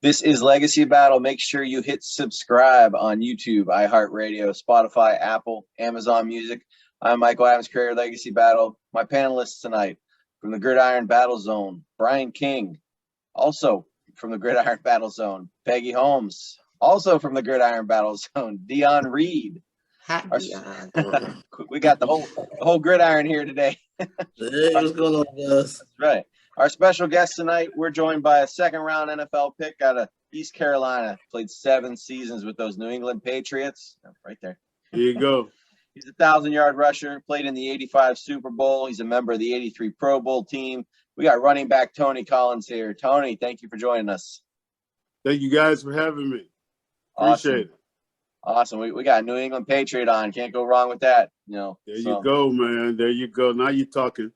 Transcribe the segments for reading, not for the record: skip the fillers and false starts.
This is Legacy Battle. Make sure you hit subscribe on YouTube, iHeartRadio, Spotify, Apple, Amazon Music. I'm Michael Adams, creator of Legacy Battle. My panelists tonight from the Gridiron Battle Zone, Brian King. Also from the Gridiron Battle Zone, Peggy Holmes. Also from the Gridiron Battle Zone, Dion Reed. We got the whole gridiron here today. Hey, what's going on, guys? That's right. Our special guest tonight, we're joined by a second-round NFL pick out of East Carolina. Played 7 seasons with those New England Patriots. Right there. There you go. He's a 1,000-yard rusher, played in the 85 Super Bowl. He's a member of the 83 Pro Bowl team. We got running back Tony Collins here. Tony, thank you for joining us. Thank you guys for having me. Appreciate it. Awesome. We got a New England Patriot on. Can't go wrong with that. There you go, man. There you go. Now you're talking.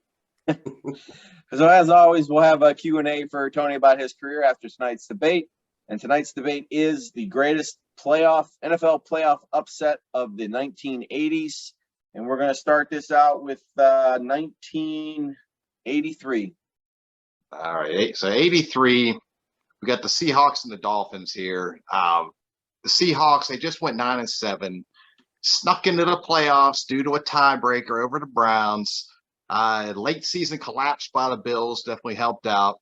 So as always, we'll have a Q&A for Tony about his career after tonight's debate. And tonight's debate is the greatest NFL playoff upset of the 1980s. And we're going to start this out with 1983. All right. So 83, we got the Seahawks and the Dolphins here. The Seahawks, they just went 9-7, snuck into the playoffs due to a tiebreaker over the Browns. Late season collapse by the Bills definitely helped out.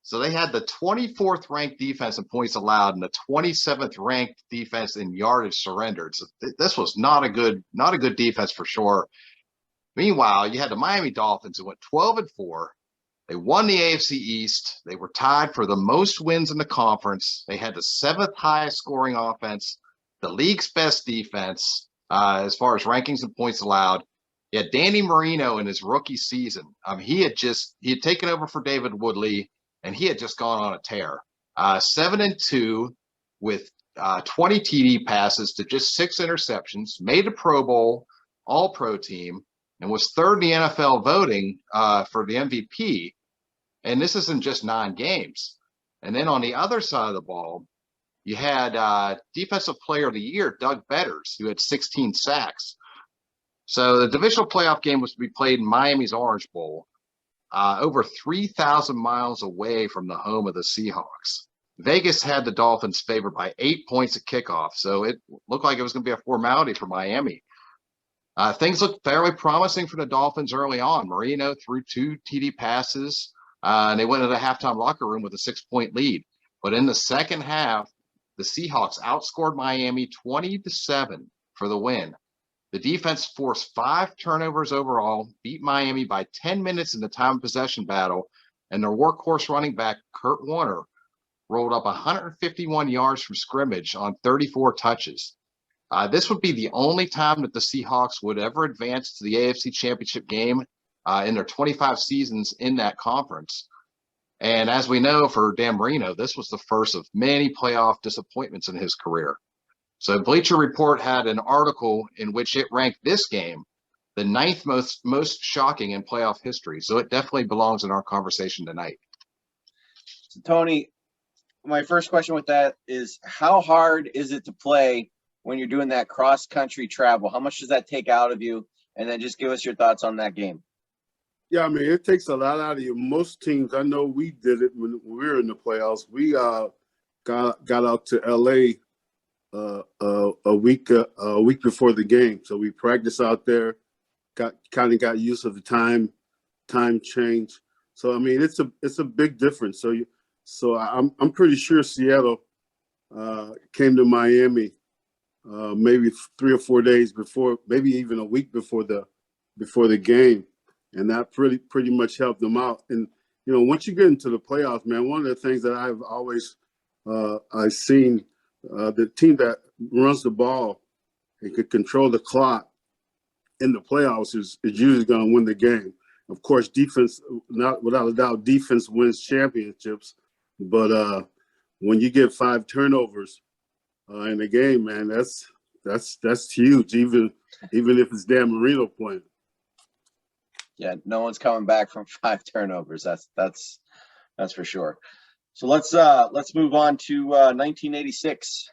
So they had the 24th ranked defense in points allowed and the 27th ranked defense in yardage surrendered. So this was not a good defense for sure. Meanwhile, you had the Miami Dolphins who went 12-4. They won the AFC East. They were tied for the most wins in the conference. They had the 7th highest scoring offense, the league's best defense as far as rankings and points allowed. Yeah, Danny Marino in his rookie season, he had taken over for David Woodley, and he had just gone on a tear. 7-2 with 20 TD passes to just 6 interceptions, made the Pro Bowl, All-Pro team, and was 3rd in the NFL voting for the MVP. And this isn't just 9 games. And then on the other side of the ball, you had Defensive Player of the Year, Doug Betters, who had 16 sacks. So the divisional playoff game was to be played in Miami's Orange Bowl, over 3,000 miles away from the home of the Seahawks. Vegas had the Dolphins favored by 8 points at kickoff, so it looked like it was going to be a formality for Miami. Things looked fairly promising for the Dolphins early on. Marino threw 2 TD passes, and they went into the halftime locker room with a 6-point lead. But in the second half, the Seahawks outscored Miami 20-7 for the win. The defense forced 5 turnovers overall, beat Miami by 10 minutes in the time of possession battle, and their workhorse running back, Kurt Warner, rolled up 151 yards from scrimmage on 34 touches. This would be the only time that the Seahawks would ever advance to the AFC Championship game in their 25 seasons in that conference. And as we know, for Dan Marino, this was the first of many playoff disappointments in his career. So Bleacher Report had an article in which it ranked this game the 9th most shocking in playoff history. So it definitely belongs in our conversation tonight. So Tony, my first question with that is, how hard is it to play when you're doing that cross-country travel? How much does that take out of you? And then just give us your thoughts on that game. Yeah, I mean, it takes a lot out of you. Most teams, I know we did it when we were in the playoffs. We got out to L.A. A week before the game, so we practiced out there. Got used to the time change. So I mean, it's a big difference. So I'm pretty sure Seattle came to Miami maybe 3 or 4 days before, maybe even a week before the game, and that pretty much helped them out. And once you get into the playoffs, man, one of the things that I've always I've seen. The team that runs the ball and can control the clock in the playoffs is usually going to win the game. Of course, defense, not without a doubt, defense wins championships. But when you get 5 turnovers in the game, man, that's huge. Even if it's Dan Marino playing. Yeah, no one's coming back from 5 turnovers. That's for sure. So let's move on to 1986.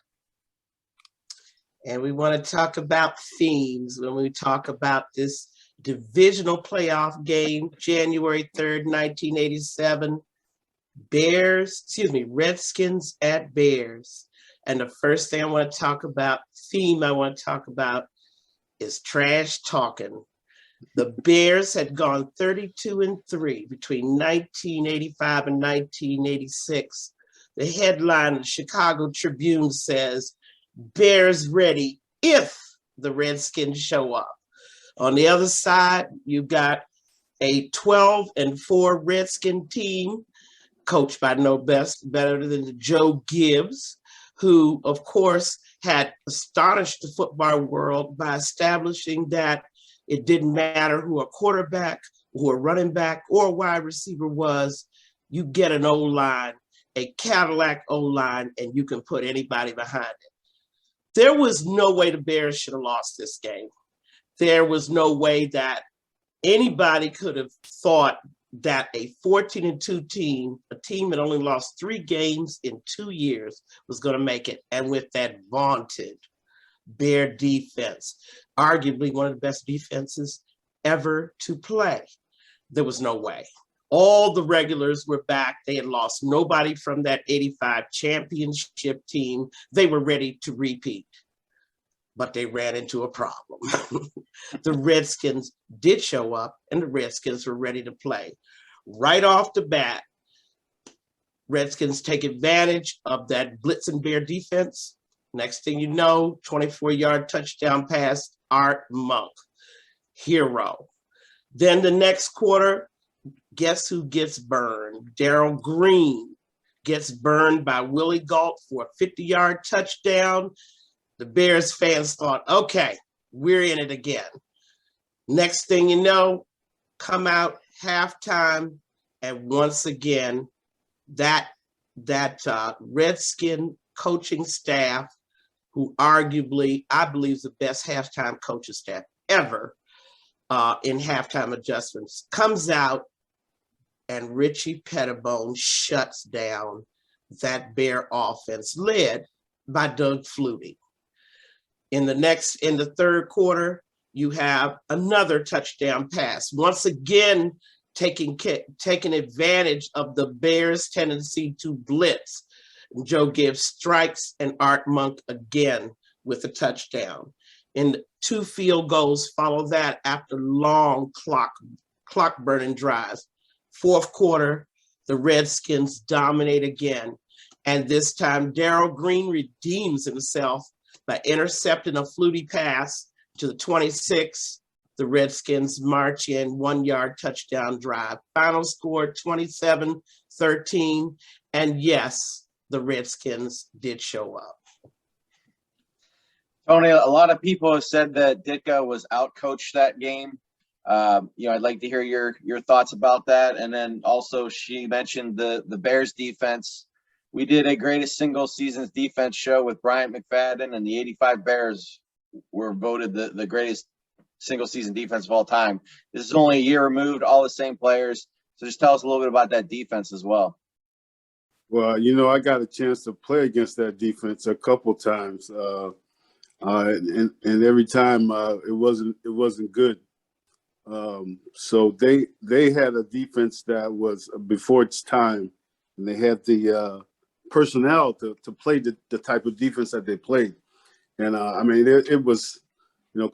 And we want to talk about themes when we talk about this divisional playoff game, January 3rd, 1987. Redskins at Bears. And the first thing I want to talk about, theme I want to talk about, is trash talking. The Bears had gone 32-3 between 1985 and 1986. The headline of the Chicago Tribune says, Bears ready if the Redskins show up. On the other side, you got a 12-4 Redskin team coached by better than Joe Gibbs, who, of course, had astonished the football world by establishing that it didn't matter who a quarterback, who a running back, or a wide receiver was. You get an O-line, a Cadillac O-line, and you can put anybody behind it. There was no way the Bears should have lost this game. There was no way that anybody could have thought that a 14-2 team, a team that only lost 3 games in 2 years, was going to make it. And with that vaunted Bear defense, arguably one of the best defenses ever to play, there was no way. All the regulars were back. They had lost nobody from that 85 championship team. They were ready to repeat, but they ran into a problem. The Redskins did show up, and the Redskins were ready to play. Right off the bat, Redskins take advantage of that blitz and Bear defense. Next thing you know, 24-yard touchdown pass, Art Monk, hero. Then the next quarter, guess who gets burned? Darrell Green gets burned by Willie Gault for a 50-yard touchdown. The Bears fans thought, okay, we're in it again. Next thing you know, come out halftime, and once again, that Redskin coaching staff, who arguably, I believe, is the best halftime coaching staff ever in halftime adjustments, comes out, and Richie Pettibone shuts down that Bear offense led by Doug Flutie. In the third quarter, you have another touchdown pass. Once again, taking advantage of the Bears' tendency to blitz. Joe Gibbs strikes, and Art Monk again with a touchdown. And 2 field goals follow that after long clock burning drives. Fourth quarter, the Redskins dominate again. And this time, Darrell Green redeems himself by intercepting a Flutie pass to the 26. The Redskins march in 1-yard touchdown drive. Final score 27-13. And yes, the Redskins did show up. Tony, a lot of people have said that Ditka was outcoached that game. I'd like to hear your thoughts about that. And then also she mentioned the Bears defense. We did a greatest single seasons defense show with Bryant McFadden, and the 85 Bears were voted the greatest single season defense of all time. This is only a year removed, all the same players. So just tell us a little bit about that defense as well. Well, I got a chance to play against that defense a couple times, and every time it wasn't good. So they had a defense that was before its time, and they had the personnel to play the type of defense that they played. And it was,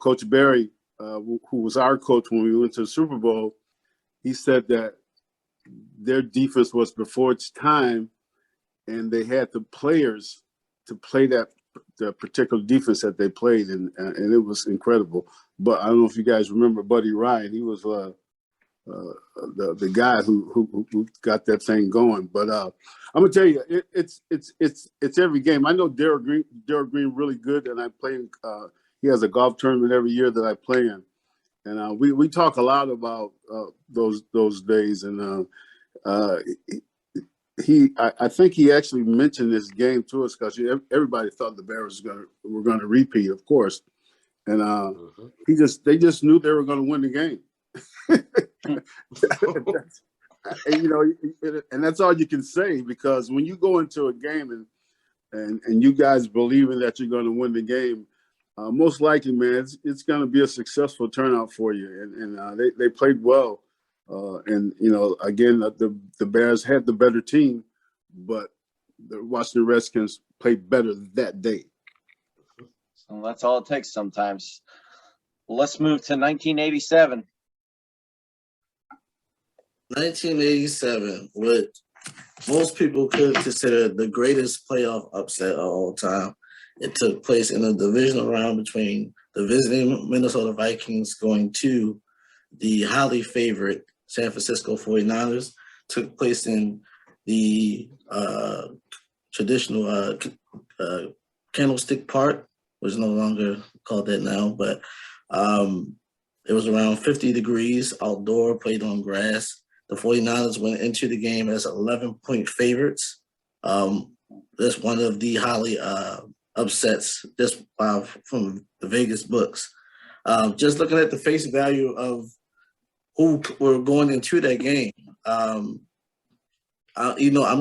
Coach Berry, who was our coach when we went to the Super Bowl, he said that their defense was before its time, and they had the players to play the particular defense that they played, and it was incredible. But I don't know if you guys remember Buddy Ryan. He was the guy who got that thing going. But I'm gonna tell you, it's every game. I know Darrell Green really good, and I play. He has a golf tournament every year that I play in, and we talk a lot about those days. And I think he actually mentioned this game to us because everybody thought the Bears were going to repeat, of course, and they just knew they were going to win the game. And that's all you can say, because when you go into a game and you guys believing that you're going to win the game, most likely, man, it's going to be a successful turnout for you. And they played well. And again, the Bears had the better team, but the Washington Redskins played better that day. So that's all it takes sometimes. Let's move to 1987. 1987, what most people could consider the greatest playoff upset of all time. It took place in a divisional round between the visiting Minnesota Vikings going to the highly favorite San Francisco 49ers. Took place in the traditional Candlestick Park, which is no longer called that now, but it was around 50 degrees outdoor, played on grass. The 49ers went into the game as 11-point favorites. That's one of the highly upsets just from the Vegas books. Just looking at the face value of who were going into that game, I'm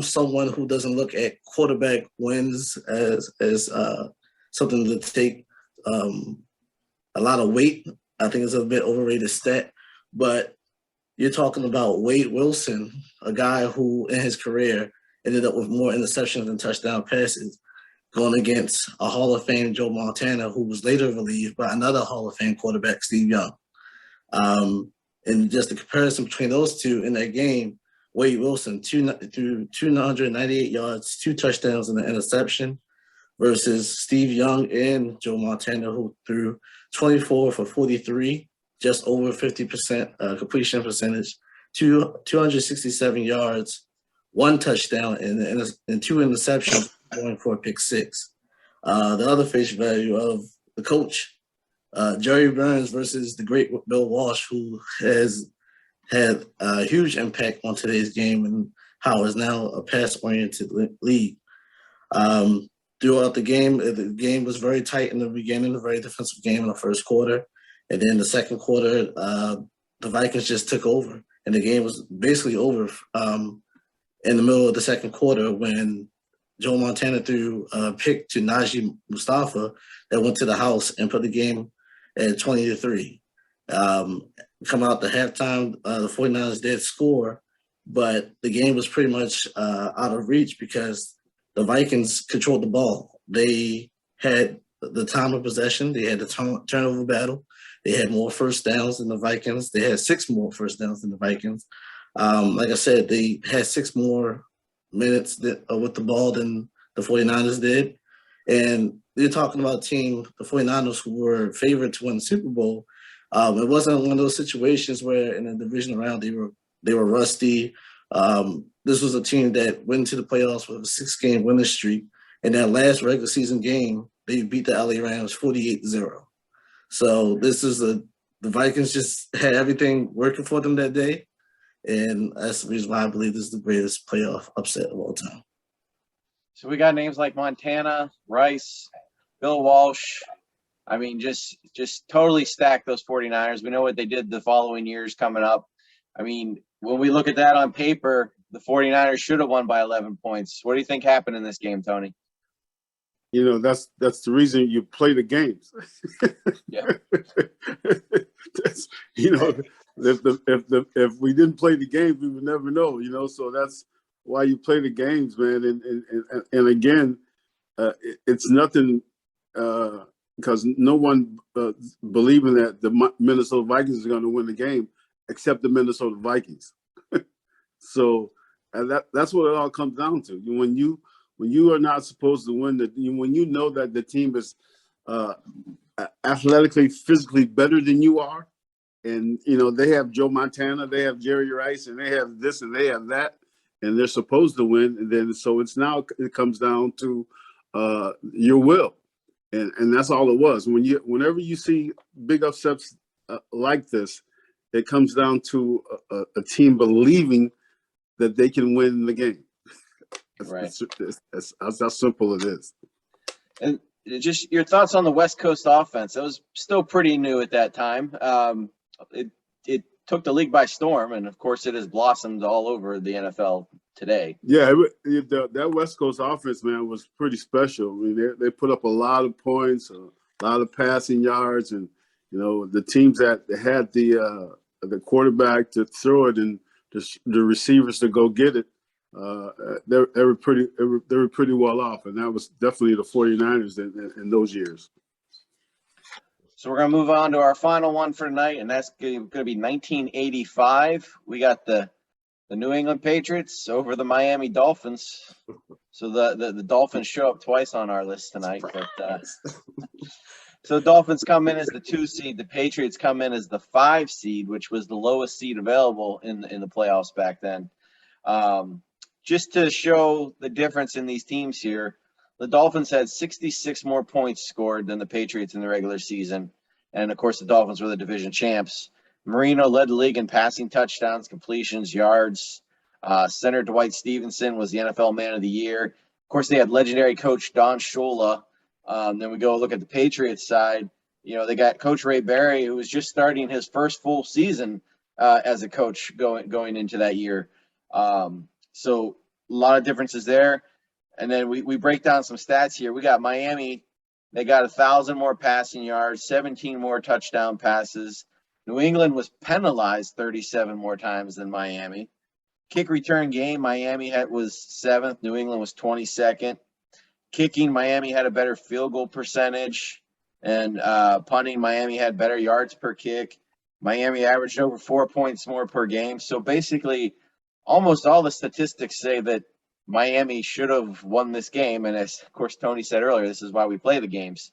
someone who doesn't look at quarterback wins as something to take a lot of weight. I think it's a bit overrated stat, but you're talking about Wade Wilson, a guy who in his career ended up with more interceptions than touchdown passes, going against a Hall of Fame Joe Montana, who was later relieved by another Hall of Fame quarterback, Steve Young. And just the comparison between those two in that game, Wade Wilson threw 298 yards, 2 touchdowns and an interception, versus Steve Young and Joe Montana, who threw 24 for 43, just over 50% completion percentage, 267 yards, 1 touchdown, and 2 interceptions, going for a pick 6. The other face value of the coach, Jerry Burns versus the great Bill Walsh, who has had a huge impact on today's game and how it's now a pass-oriented league. Throughout the game was very tight in the beginning, a very defensive game in the first quarter. And then the second quarter, the Vikings just took over. And the game was basically over in the middle of the second quarter when Joe Montana threw a pick to Najee Mustafa that went to the house and put the game at 20-3. Come out the halftime, the 49ers did score, but the game was pretty much out of reach because the Vikings controlled the ball. They had the time of possession. They had the turnover battle. They had more first downs than the Vikings. They had 6 more first downs than the Vikings. Like I said, they had 6 more minutes with the ball than the 49ers did. And you're talking about a team, the 49ers, who were favored to win the Super Bowl. It wasn't one of those situations where in the division round they were rusty. This was a team that went into the playoffs with a 6-game winning streak. And that last regular season game, they beat the LA Rams 48-0. So the Vikings just had everything working for them that day. And that's the reason why I believe this is the greatest playoff upset of all time. So we got names like Montana, Rice, Bill Walsh. I mean, just totally stacked those 49ers. We know what they did the following years coming up. I mean, when we look at that on paper, the 49ers should have won by 11 points. What do you think happened in this game, Tony? That's the reason you play the games. Yeah. If we didn't play the games, we would never know. So that's why you play the games, man. And again, it's nothing because no one believing that the Minnesota Vikings are going to win the game except the Minnesota Vikings. So that's what it all comes down to. When you are not supposed to win, when you know that the team is athletically, physically better than you are, and they have Joe Montana, they have Jerry Rice, and they have this and they have that, and they're supposed to win. And then so it comes down to your will, and that's all it was. Whenever you see big upsets like this, it comes down to a team believing that they can win the game. That's how simple it is. And just your thoughts on the West Coast offense. It was still pretty new at that time. It took the league by storm, and of course, it has blossomed all over the NFL today. Yeah, that West Coast offense, man, was pretty special. I mean, they put up a lot of points, a lot of passing yards, and the teams that had the the quarterback to throw it and the receivers to go get it, they were pretty well off, and that was definitely the 49ers in those years. So we're going to move on to our final one for tonight, and that's going to be 1985. We got the New England Patriots over the Miami Dolphins. So the Dolphins show up twice on our list tonight. But so the Dolphins come in as the 2 seed. The Patriots come in as the 5 seed, which was the lowest seed available in the playoffs back then. Just to show the difference in these teams here, the Dolphins had 66 more points scored than the Patriots in the regular season. And, of course, the Dolphins were the division champs. Marino led the league in passing touchdowns, completions, yards. Center Dwight Stevenson was the NFL Man of the Year. Of course, they had legendary coach Don Shula. Then we go look at the Patriots side. You know, they got Coach Ray Berry, who was just starting his first full season as a coach going into that year. So a lot of differences there. And then we break down some stats here. We got Miami. They got 1,000 more passing yards, 17 more touchdown passes. New England was penalized 37 more times than Miami. Kick return game, Miami was 7th. New England was 22nd. Kicking, Miami had a better field goal percentage. And punting, Miami had better yards per kick. Miami averaged over 4 points more per game. So basically, almost all the statistics say that Miami should have won this game. And as, of course, Tony said earlier, this is why we play the games.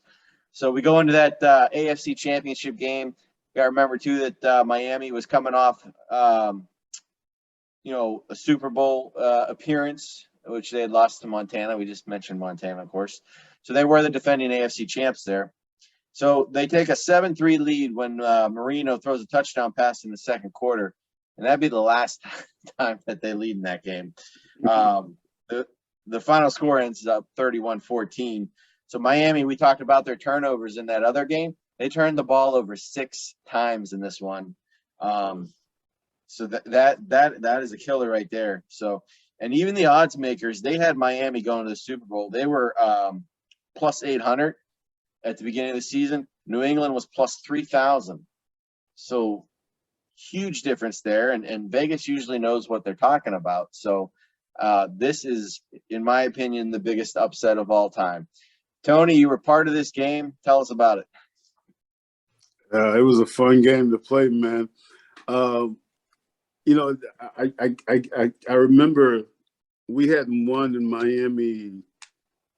So we go into that AFC Championship game. You got to remember, too, that Miami was coming off, a Super Bowl appearance, which they had lost to Montana. We just mentioned Montana, of course. So they were the defending AFC champs there. So they take a 7-3 lead when Marino throws a touchdown pass in the second quarter. And that'd be the last time that they lead in that game. The final score ends up 31-14. So Miami, we talked about their turnovers in that other game. They turned the ball over 6 times in this one. So that is a killer right there. So, and even the odds makers, they had Miami going to the Super Bowl. They were plus 800 at the beginning of the season. New England was plus 3,000. So huge difference there. And Vegas usually knows what they're talking about. So this is, in my opinion, the biggest upset of all time. Tony, you were part of this game. Tell us about it. It was a fun game to play, man. I remember we hadn't won in Miami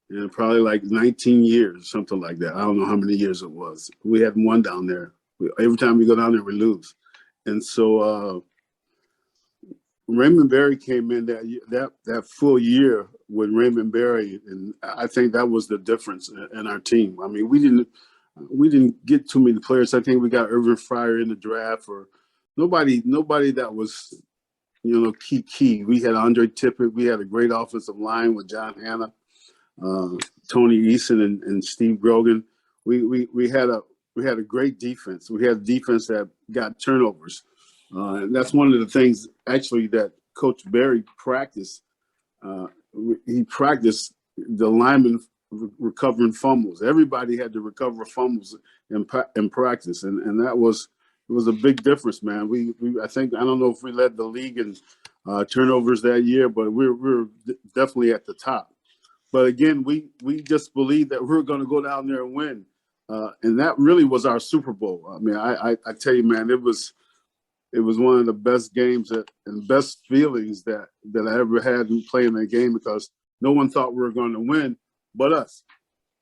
in probably like 19 years, something like that. I don't know how many years it was. We hadn't won down there. Every time we go down there, we lose. And so Raymond Berry came in that full year with Raymond Berry, and I think that was the difference in our team. I mean, we didn't get too many players. I think we got Irvin Fryer in the draft, or nobody that was, key. We had Andre Tippett. We had a great offensive line with John Hanna, Tony Eason, and Steve Grogan. We had a great defense. We had a defense that got turnovers. And that's one of the things, actually, that Coach Berry practiced. He practiced the linemen recovering fumbles. Everybody had to recover fumbles in practice, and it was a big difference, man. I don't know if we led the league in turnovers that year, but we were definitely at the top. But again, we just believed that we were going to go down there and win, and that really was our Super Bowl. I mean, I tell you, man, it was one of the best games and best feelings that I ever had in playing that game, because no one thought we were going to win but us.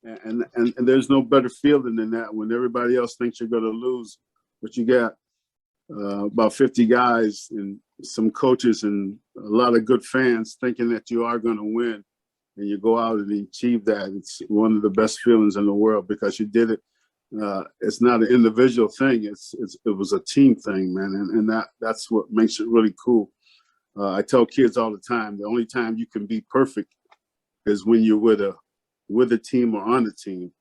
And there's no better feeling than that when everybody else thinks you're going to lose, but you got about 50 guys and some coaches and a lot of good fans thinking that you are going to win, and you go out and achieve that. It's one of the best feelings in the world, because you did it. It's not an individual thing. It was a team thing, man, and that's what makes it really cool. I tell kids all the time, the only time you can be perfect is when you're with a team or on the team.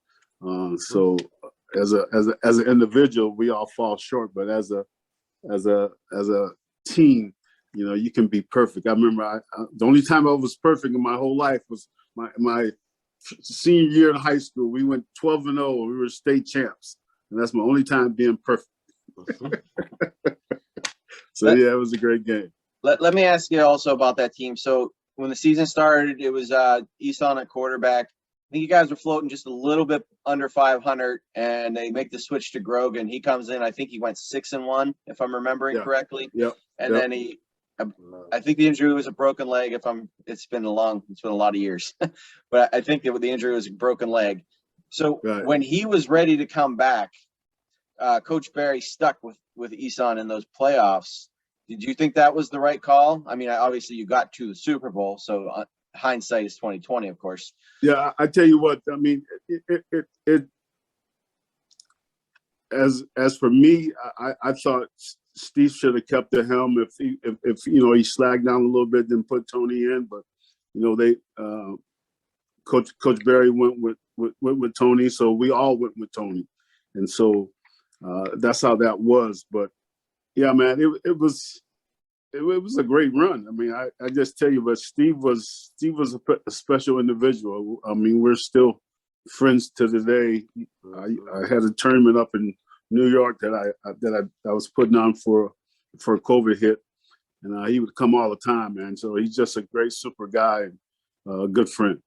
So as an individual, we all fall short, but as a team, you can be perfect. I remember the only time I was perfect in my whole life was my senior year in high school. We went 12-0. We were state champs, and that's my only time being perfect. So yeah, it was a great game. Let me ask you also about that team. So when the season started, it was Easton at quarterback. I think you guys were floating just a little bit under 500, and they make the switch to Grogan. He comes in. I think he went 6-1, if I'm remembering correctly. Yep. And then I think the injury was a broken leg. It's been a lot of years, but I think that the injury was a broken leg. So when he was ready to come back, Coach Berry stuck with Easton in those playoffs. Did you think that was the right call? I mean, obviously you got to the Super Bowl, so hindsight is 2020, of course. Yeah, I tell you what. I mean, it as for me, I thought Steve should have kept the helm if he slacked down a little bit, then put Tony in. But they Coach Berry went with Tony, so we all went with Tony, and so that's how that was. But yeah, man, it was a great run. I mean, I just tell you, but Steve was a special individual. I mean, we're still friends to today. I had a tournament up in New York that I was putting on for COVID hit, and he would come all the time, man. So he's just a great, super guy, and a good friend.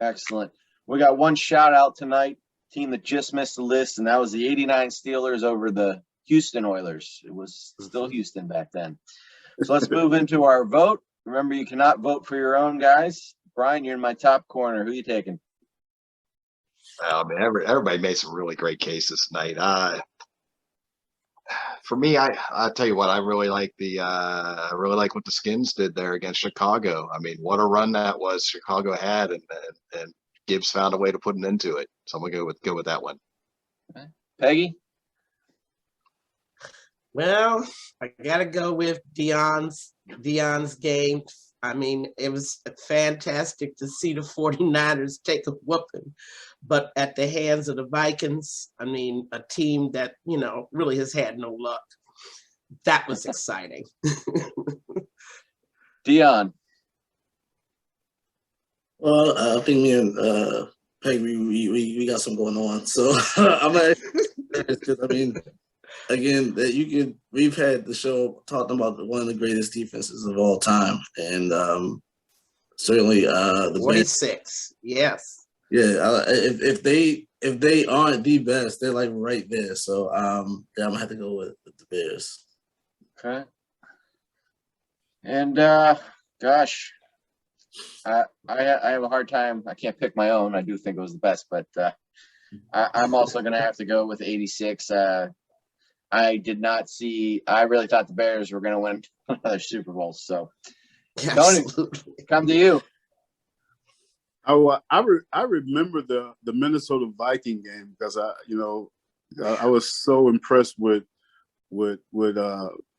Excellent. We got one shout out tonight, team that just missed the list, and that was the '89 Steelers over the Houston Oilers. It was still Houston back then. So let's move into our vote. Remember, you cannot vote for your own, guys. Brian, you're in my top corner. Who are you taking? I mean, everybody made some really great cases tonight. For me, I tell you what, I really like what the Skins did there against Chicago. I mean, what a run that was Chicago had, and Gibbs found a way to put an end to it. So I'm gonna go with that one. Okay. Peggy? Well, I gotta go with Dion's game. I mean, it was fantastic to see the 49ers take a whooping, but at the hands of the Vikings, I mean, a team that, really has had no luck. That was exciting. Dion? Well, I think me and Peg, we got some going on. So I'm not, I mean, again, we've had the show talking about one of the greatest defenses of all time, and certainly the 46. Yes. Yeah, if they aren't the best, they're like right there. So I'm gonna have to go with the Bears. Okay. And gosh, I have a hard time. I can't pick my own. I do think it was the best, but I'm also gonna have to go with 86. I did not see. I really thought the Bears were going to win another Super Bowl. So, Tony, come to you. I remember the Minnesota Viking game because I was so impressed with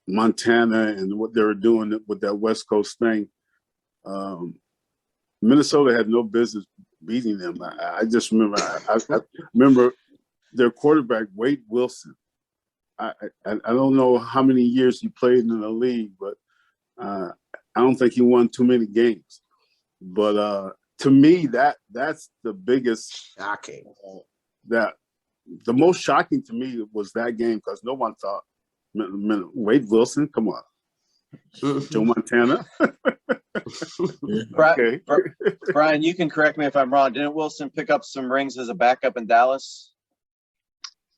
Montana and what they were doing with that West Coast thing. Minnesota had no business beating them. I just remember. I remember their quarterback Wade Wilson. I don't know how many years he played in the league, but I don't think he won too many games. But to me, that's the biggest shocking. That the most shocking to me was that game because no one thought Wade Wilson. Come on, Joe Montana. Okay. Brian, you can correct me if I'm wrong. Didn't Wilson pick up some rings as a backup in Dallas?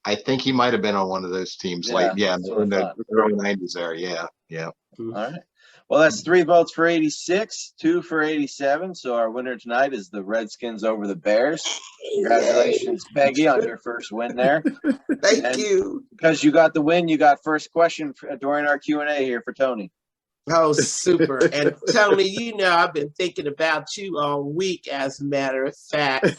I think he might have been on one of those teams, in the early 90s there. Yeah. All right. Well, that's 3 votes for 86, 2 for 87. So our winner tonight is the Redskins over the Bears. Congratulations, Peggy, on your first win there. Thank you. Because you got the win, you got first question during our Q&A here for Tony. Oh, super. And Tony, I've been thinking about you all week, as a matter of fact.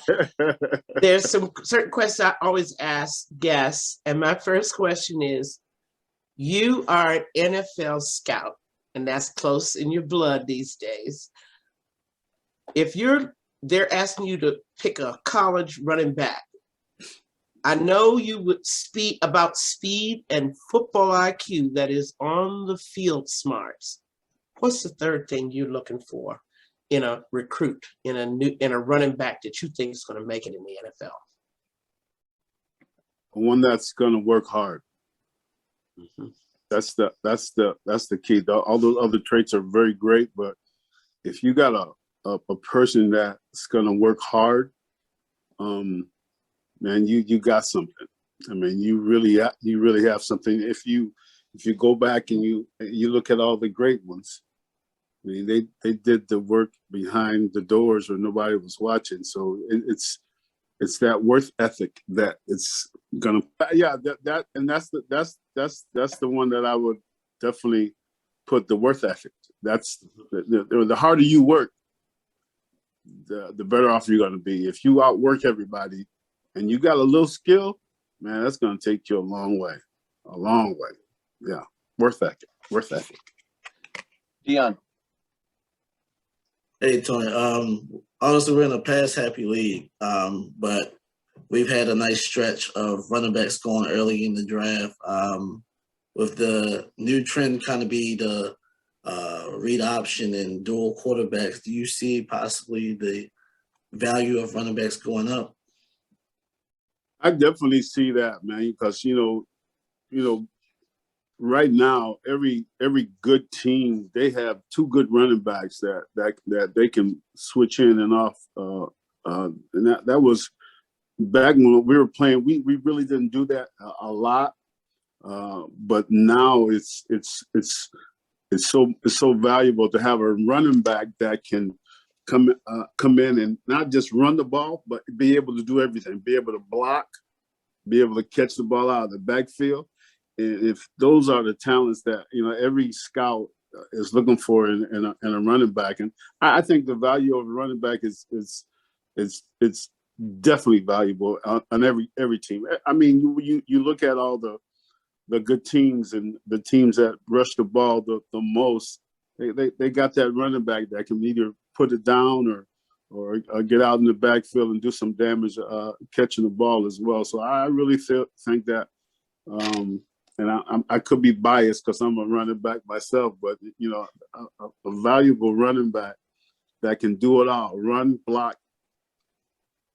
There's some certain questions I always ask guests. And my first question is, you are an NFL scout, and that's close in your blood these days. If they're asking you to pick a college running back, I know you would speak about speed and football IQ that is on the field smarts. What's the third thing you're looking for in a recruit, in a running back that you think is going to make it in the NFL? One that's going to work hard. Mm-hmm. That's the key. All those other traits are very great, but if you got a person that's gonna work hard, man, you got something. I mean, you really have something. If you go back and you look at all the great ones, I mean, they did the work behind the doors where nobody was watching. So it's that work ethic that it's gonna, yeah, that's the one that I would definitely put, the work ethic. That's the harder you work, the better off you're gonna be. If you outwork everybody and you got a little skill, man, that's gonna take you a long way. Yeah, work ethic. Dion. Hey Tony, honestly, we're in a pass-happy league, but we've had a nice stretch of running backs going early in the draft. With the new trend kind of be the read option and dual quarterbacks, do you see possibly the value of running backs going up? I definitely see that, man, because you know, right now every good team, they have two good running backs that they can switch in and off. And that was back when we were playing. We really didn't do that a lot, but now it's so valuable to have a running back that can come in and not just run the ball, but be able to do everything, be able to block, be able to catch the ball out of the backfield. If those are the talents that every scout is looking for in a running back, and I think the value of a running back is definitely valuable on every team. I mean, you look at all the good teams and the teams that rush the ball the most. They got that running back that can either put it down or get out in the backfield and do some damage catching the ball as well. So I really think that. And I could be biased because I'm a running back myself, but a valuable running back that can do it all: run, block,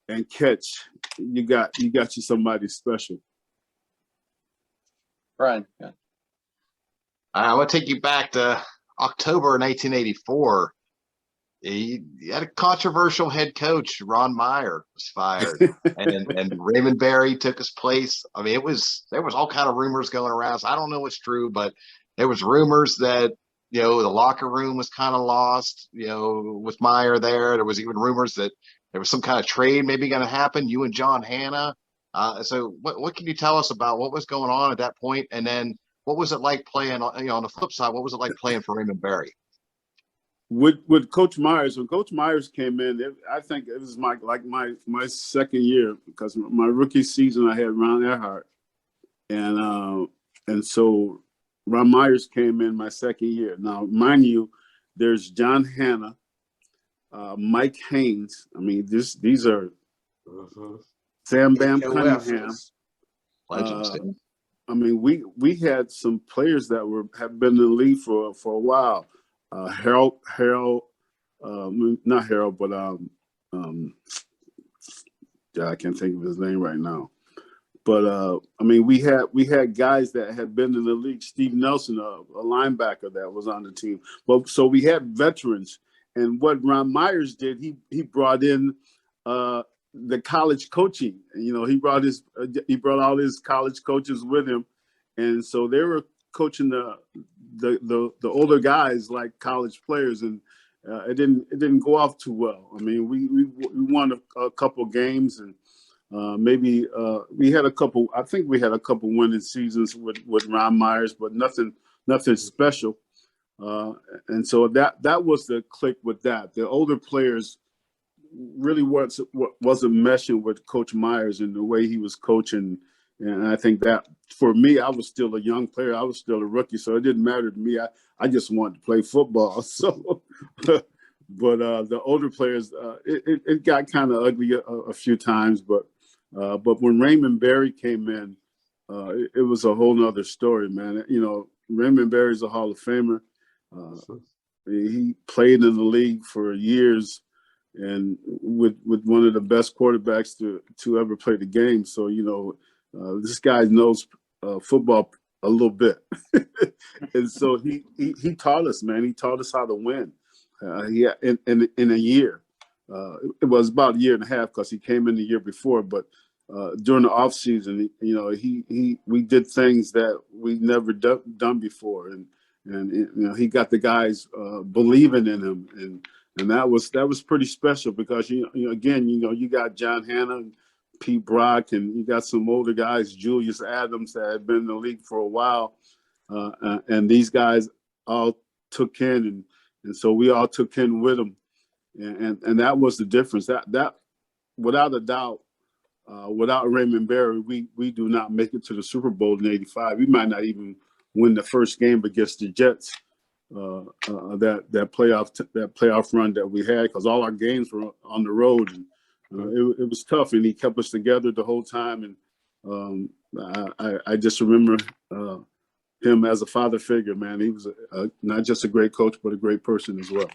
and catch. You got you somebody special. Brian. Yeah. I want to take you back to October 1984. He had a controversial head coach. Ron Meyer was fired, and Raymond Berry took his place. I mean, there was all kind of rumors going around. So I don't know what's true, but there was rumors that the locker room was kind of lost. With Meyer there, there was even rumors that there was some kind of trade maybe going to happen. You and John Hanna. So what can you tell us about what was going on at that point, and then what was it like playing? On the flip side, what was it like playing for Raymond Berry? With Coach Myers, when Coach Myers came in, I think it was my second year, because my rookie season I had Ron Earhart, and so Ron Myers came in my second year. Now, mind you, there's John Hanna, Mike Haynes. I mean, these are Sam Bam Cunningham. Legends. I mean, we had some players that have been in the league for a while. Harold, not Harold, but I can't think of his name right now. But I mean, we had guys that had been in the league. Steve Nelson, a linebacker that was on the team. But so we had veterans. And what Ron Myers did, he brought in the college coaching. He brought all his college coaches with him, and so they were coaching the older guys like college players, and it didn't go off too well. I mean, we won a couple games, and maybe we had a couple. I think we had a couple winning seasons with Ron Myers, but nothing special. And so that was the click with that. The older players really wasn't meshing with Coach Myers and the way he was coaching. And I think that for me, I was still a young player. I was still a rookie, so it didn't matter to me. I just wanted to play football. So, but the older players, it got kind of ugly a few times. But when Raymond Berry came in, it was a whole nother story, man. Raymond Berry's a Hall of Famer. He played in the league for years, and with one of the best quarterbacks to ever play the game. So this guy knows football a little bit. And so he taught us, man. He taught us how to win. In a year. It was about a year and a half because he came in the year before, but during the off season, we did things that we never done before, and he got the guys believing in him, and that was pretty special because again you got John Hanna and Pete Brock, and you got some older guys, Julius Adams, that had been in the league for a while, and these guys all took in, and so we all took in with them, and that was the difference. That without a doubt, without Raymond Berry, we do not make it to the Super Bowl in '85. We might not even win the first game against the Jets. That playoff run that we had, because all our games were on the road, and it was tough, and he kept us together the whole time. And I just remember him as a father figure, man. He was not just a great coach, but a great person as well.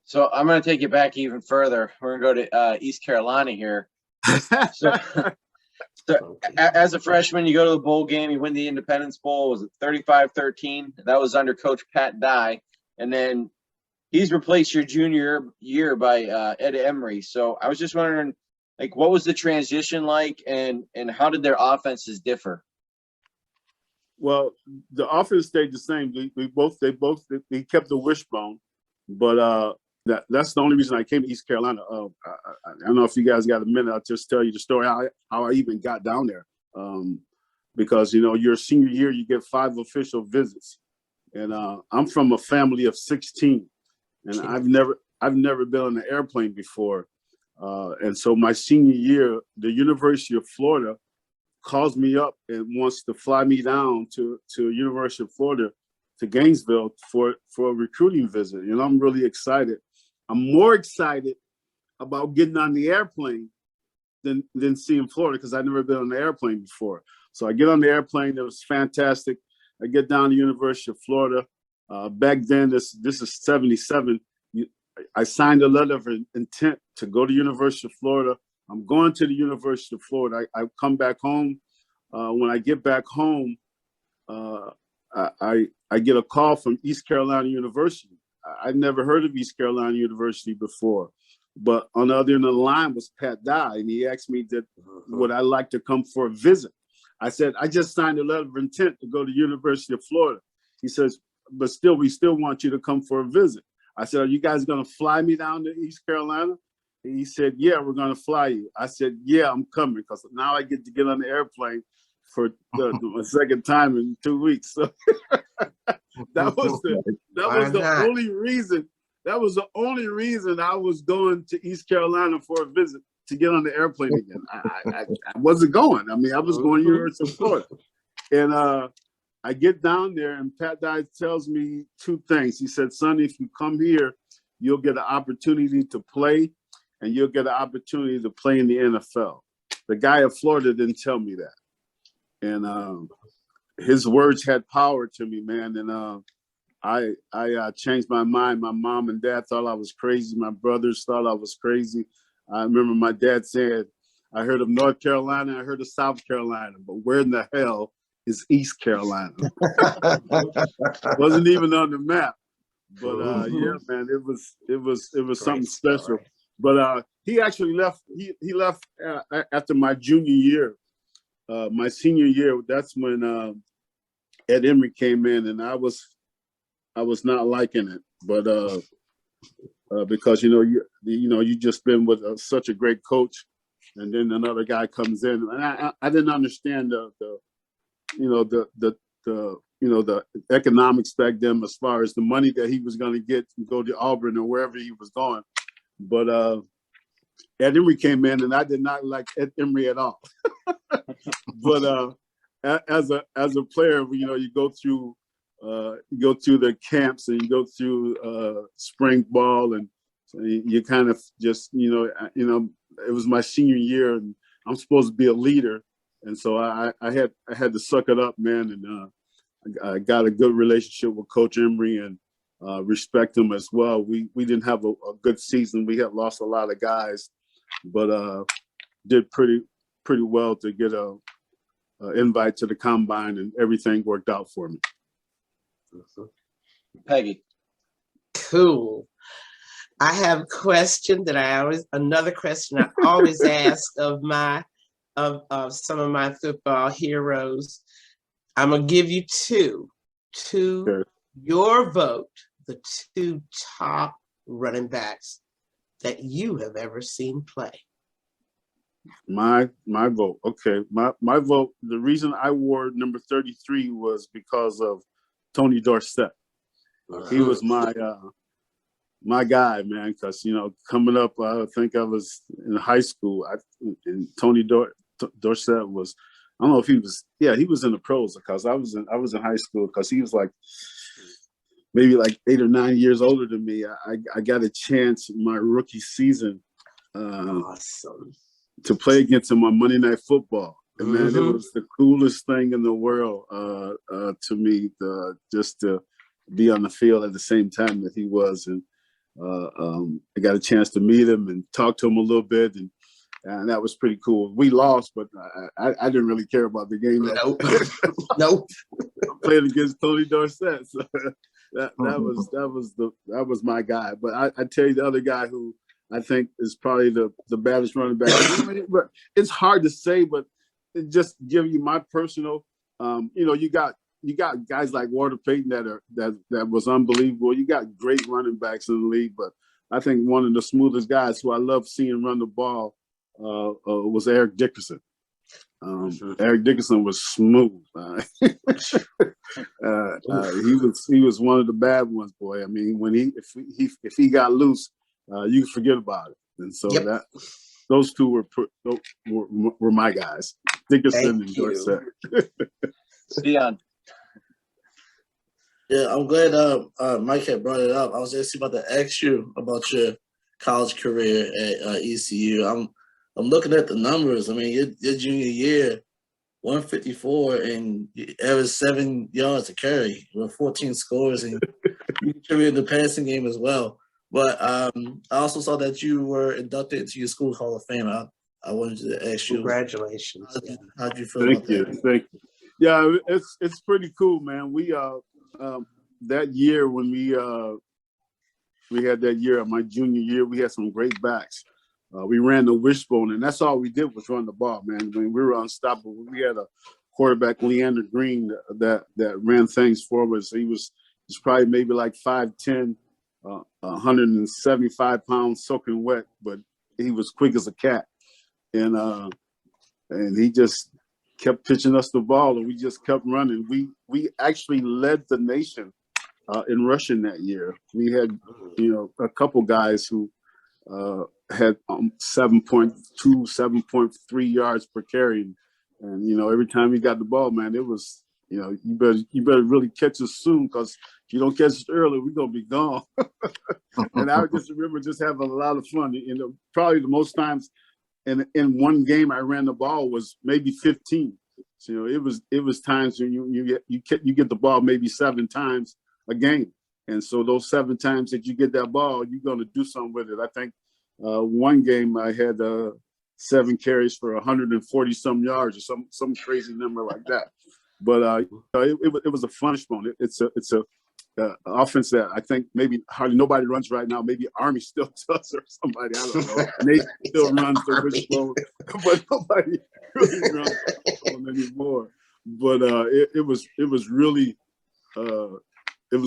So I'm going to take you back even further. We're going to go to East Carolina here. So as a freshman, you go to the bowl game, you win the Independence Bowl. Was it 35-13? That was under Coach Pat Dye. And then he's replaced your junior year by Ed Emery. So I was just wondering, like, what was the transition like, and how did their offenses differ? Well, the offense stayed the same. They kept the wishbone, but that's the only reason I came to East Carolina. I don't know if you guys got a minute. I'll just tell you the story how I even got down there. Because your senior year, you get 5 official visits, and I'm from a family of 16, and I've never been on an airplane before, and so my senior year, the University of Florida calls me up and wants to fly me down to University of Florida, to Gainesville for a recruiting visit. I'm really excited. I'm more excited about getting on the airplane than seeing Florida, because I've never been on the airplane before. So I get on the airplane. It was fantastic. I get down to University of Florida. Back then, this is 77. I signed a letter of intent to go to University of Florida. I'm going to the University of Florida. I come back home. When I get back home, I get a call from East Carolina University. I'd never heard of East Carolina University before, but on the other end of the line was Pat Dye, and he asked me would I like to come for a visit. I said, I just signed a letter of intent to go to University of Florida. He says, but still, we still want you to come for a visit. I said, are you guys going to fly me down to East Carolina? He said, yeah, we're going to fly you. I said, yeah, I'm coming, because now I get to get on the airplane for the second time in 2 weeks. So that was the only reason. That was the only reason I was going to East Carolina for a visit, to get on the airplane again. I wasn't going. I mean, I was going to University of Florida. And I get down there, and Pat Dye tells me 2 things. He said, son, if you come here, you'll get an opportunity to play, and you'll get an opportunity to play in the NFL. The guy at Florida didn't tell me that. And his words had power to me, man. And I changed my mind. My mom and dad thought I was crazy. My brothers thought I was crazy. I remember my dad said, I heard of North Carolina, I heard of South Carolina, but where in the hell is East Carolina? Wasn't even on the map. But yeah, man, it was something special. But he actually left. He left after my junior year. My senior year, that's when Ed Emery came in, and I was not liking it. But because you just been with such a great coach, and then another guy comes in, and I didn't understand the economics back then, as far as the money that he was going to get and go to Auburn or wherever he was going. But Ed Emery came in, and I did not like Ed Emery at all. But as a player, you go through the camps, and you go through spring ball, and you kind of just it was my senior year, and I'm supposed to be a leader, and so I had to suck it up, man, and I got a good relationship with Coach Emery, and respect him as well. We didn't have a good season. We had lost a lot of guys, but did pretty well to get a invite to the combine, and everything worked out for me. Peggy. Cool. I have a question that another question I always ask of some of my football heroes. I'm gonna give you two. Sure. Your vote, the two top running backs that you have ever seen play. My vote. Okay. My vote, the reason I wore number 33 was because of Tony Dorsett. He was my guy, man, because, coming up, I think I was in high school, and Tony Dorsett was, I don't know if he was in the pros, because I was in high school, because he was maybe 8 or 9 years older than me. I got a chance in my rookie season awesome. to play against him on Monday Night Football. And man, it was the coolest thing in the world to me, just to be on the field at the same time that he was. And I got a chance to meet him and talk to him a little bit, and that was pretty cool. We lost, but I didn't really care about the game. Nope. Playing against Tony Dorsett, so that was my guy. But I tell you, the other guy who I think is probably the baddest running back. It's hard to say, but just give you my personal. You got guys like Walter Payton that was unbelievable. You got great running backs in the league, but I think one of the smoothest guys who I love seeing run the ball was Eric Dickerson. Eric Dickerson was smooth. He was one of the bad ones, boy. I mean, if he got loose, you could forget about it. And so those two were my guys, Dickerson and Dorsett. Dion. Yeah, I'm glad Mike had brought it up. I was actually about to ask you about your college career at ECU. I'm looking at the numbers. I mean, your junior year, 154, and you averaged 7 yards a carry with 14 scores, and you contributed the passing game as well. But I also saw that you were inducted into your school Hall of Fame. I wanted to ask you, congratulations. How'd you feel about that? Thank you. Yeah, it's pretty cool, man. We that year when we had that year, my junior year, we had some great backs. We ran the wishbone, and that's all we did was run the ball, man. I mean, we were unstoppable. We had a quarterback, Leander Green, that ran things for us. He's probably maybe 5'10", 175 pounds soaking wet, but he was quick as a cat. And he just kept pitching us the ball, and we just kept running. We actually led the nation in rushing that year. We had, a couple guys who had 7.2, 7.3 yards per carry, and every time he got the ball, man, it was, you better really catch us soon, because if you don't catch us early, we're gonna be gone. And I just remember just having a lot of fun. Probably the most times in one game I ran the ball was maybe 15. So it was times when you get the ball maybe 7 times a game, and so those 7 times that you get that ball, you're gonna do something with it. I think one game I had 7 carries for 140 some yards, or some crazy number like that. But it was a fun one. It's a offense that I think maybe hardly nobody runs right now. Maybe Army still does, or somebody, I don't know. And they still runs the wishbone, but nobody really runs the anymore. But it was really it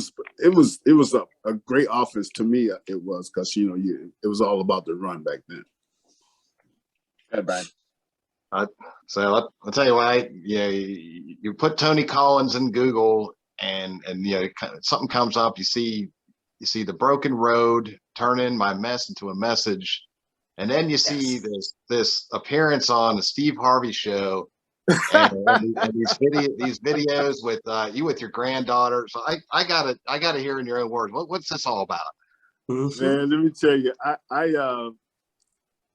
was a great offense to me. It was, because it was all about the run back then. Go ahead, Brian. So I'll tell you why. You put Tony Collins in Google, and something comes up. You see the broken road, turn in my mess into a message, and then you see this appearance on the Steve Harvey show, and these videos with you with your granddaughter. So I gotta hear in your own words, what's this all about? Man, let me tell you, I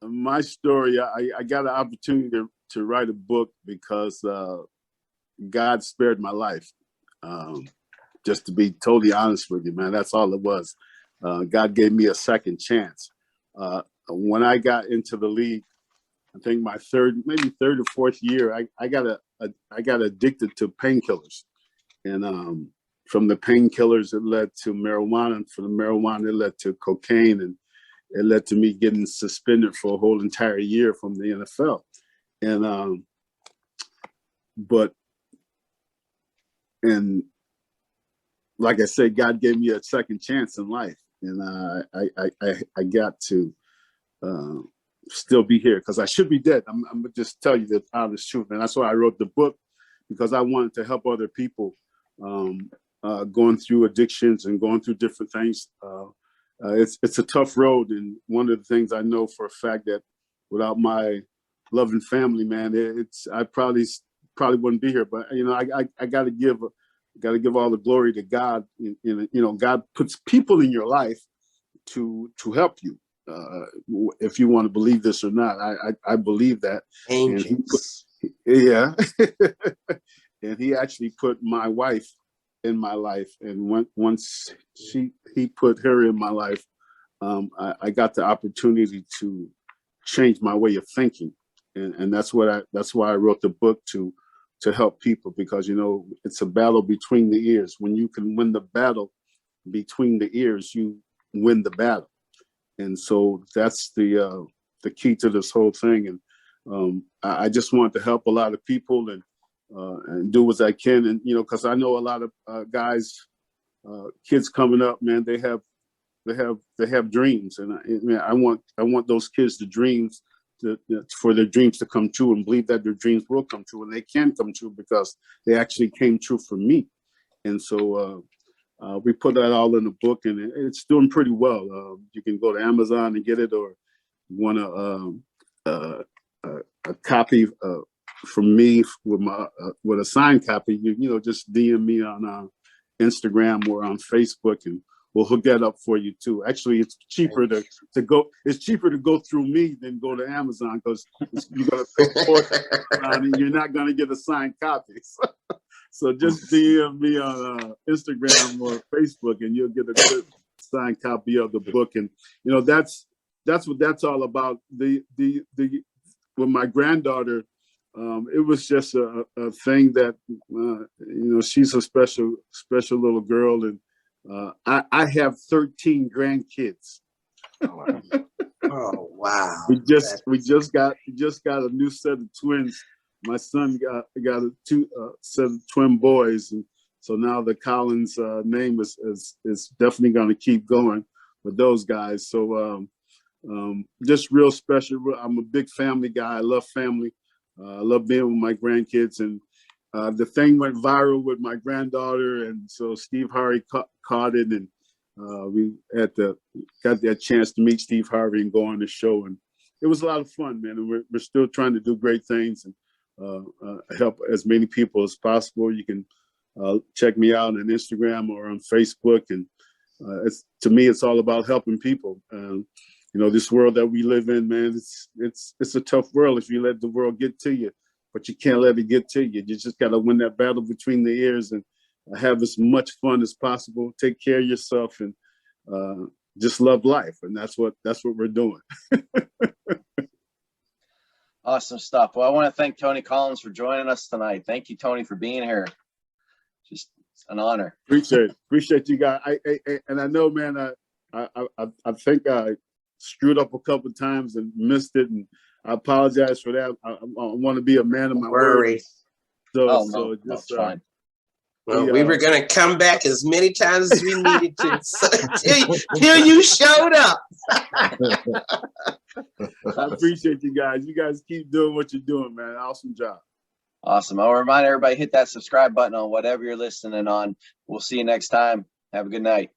my story, I got an opportunity to write a book because God spared my life. Just to be totally honest with you, man, that's all it was. God gave me a second chance. When I got into the league, I think my third or fourth year, I got I got addicted to painkillers, and from the painkillers it led to marijuana, and from the marijuana it led to cocaine, and it led to me getting suspended for a whole entire year from the NFL. And and like I said, God gave me a second chance in life, and I got to still be here because I should be dead. I'm gonna just tell you the honest truth, and that's why I wrote the book, because I wanted to help other people going through addictions and going through different things. It's a tough road, and one of the things I know for a fact that without my loving family, man, I probably wouldn't be here. But you know, I got to give all the glory to God. You know, God puts people in your life to help you. If you want to believe this or not, I believe that. Angels. Yeah. And he actually put my wife in my life, and once he put her in my life, I got the opportunity to change my way of thinking, and that's why I wrote the book, to help people, because you know it's a battle between the ears. When you can win the battle between the ears, you win the battle, and so that's the key to this whole thing. And I just want to help a lot of people and do what I can, and you know, because I know a lot of guys, kids coming up, man, they have dreams, and I want those kids to dreams for their dreams to come true, and believe that their dreams will come true, and they can come true because they actually came true for me. And so we put that all in the book, and it's doing pretty well. You can go to Amazon and get it, or you want a copy from me with a signed copy, you know, just DM me on Instagram or on Facebook, and we'll hook that up for you too. Actually, it's cheaper to go through me than go to Amazon, because you're gonna pay for it, and you're not gonna get a signed copy. So just DM me on Instagram or Facebook, and you'll get a good signed copy of the book. And you know, that's what that's all about. With my granddaughter, it was just a thing that you know, she's a special little girl, and I have 13 grandkids. Oh wow! We just got a new set of twins. My son got a set of twin boys, and so now the Collins name is definitely going to keep going with those guys. So just real special. I'm a big family guy. I love family. I love being with my grandkids, and the thing went viral with my granddaughter, and so Steve Harvey caught it, and we got that chance to meet Steve Harvey and go on the show, and it was a lot of fun, man. And we're still trying to do great things and help as many people as possible. You can check me out on Instagram or on Facebook, and to me, it's all about helping people. You know, this world that we live in, man, it's a tough world if you let the world get to you, but you can't let it get to you. You just got to win that battle between the ears and have as much fun as possible. Take care of yourself, and just love life. And that's what we're doing. Awesome stuff. Well, I want to thank Tony Collins for joining us tonight. Thank you, Tony, for being here. Just an honor. Appreciate you guys. And I know, man, I think I screwed up a couple of times and missed it, and I apologize for that. I want to be a man of my word. So that's fine. Well, we were going to come back as many times as we needed to, so till you showed up. I appreciate you guys. You guys keep doing what you're doing, man. Awesome job. Awesome. I'll remind everybody, hit that subscribe button on whatever you're listening on. We'll see you next time. Have a good night.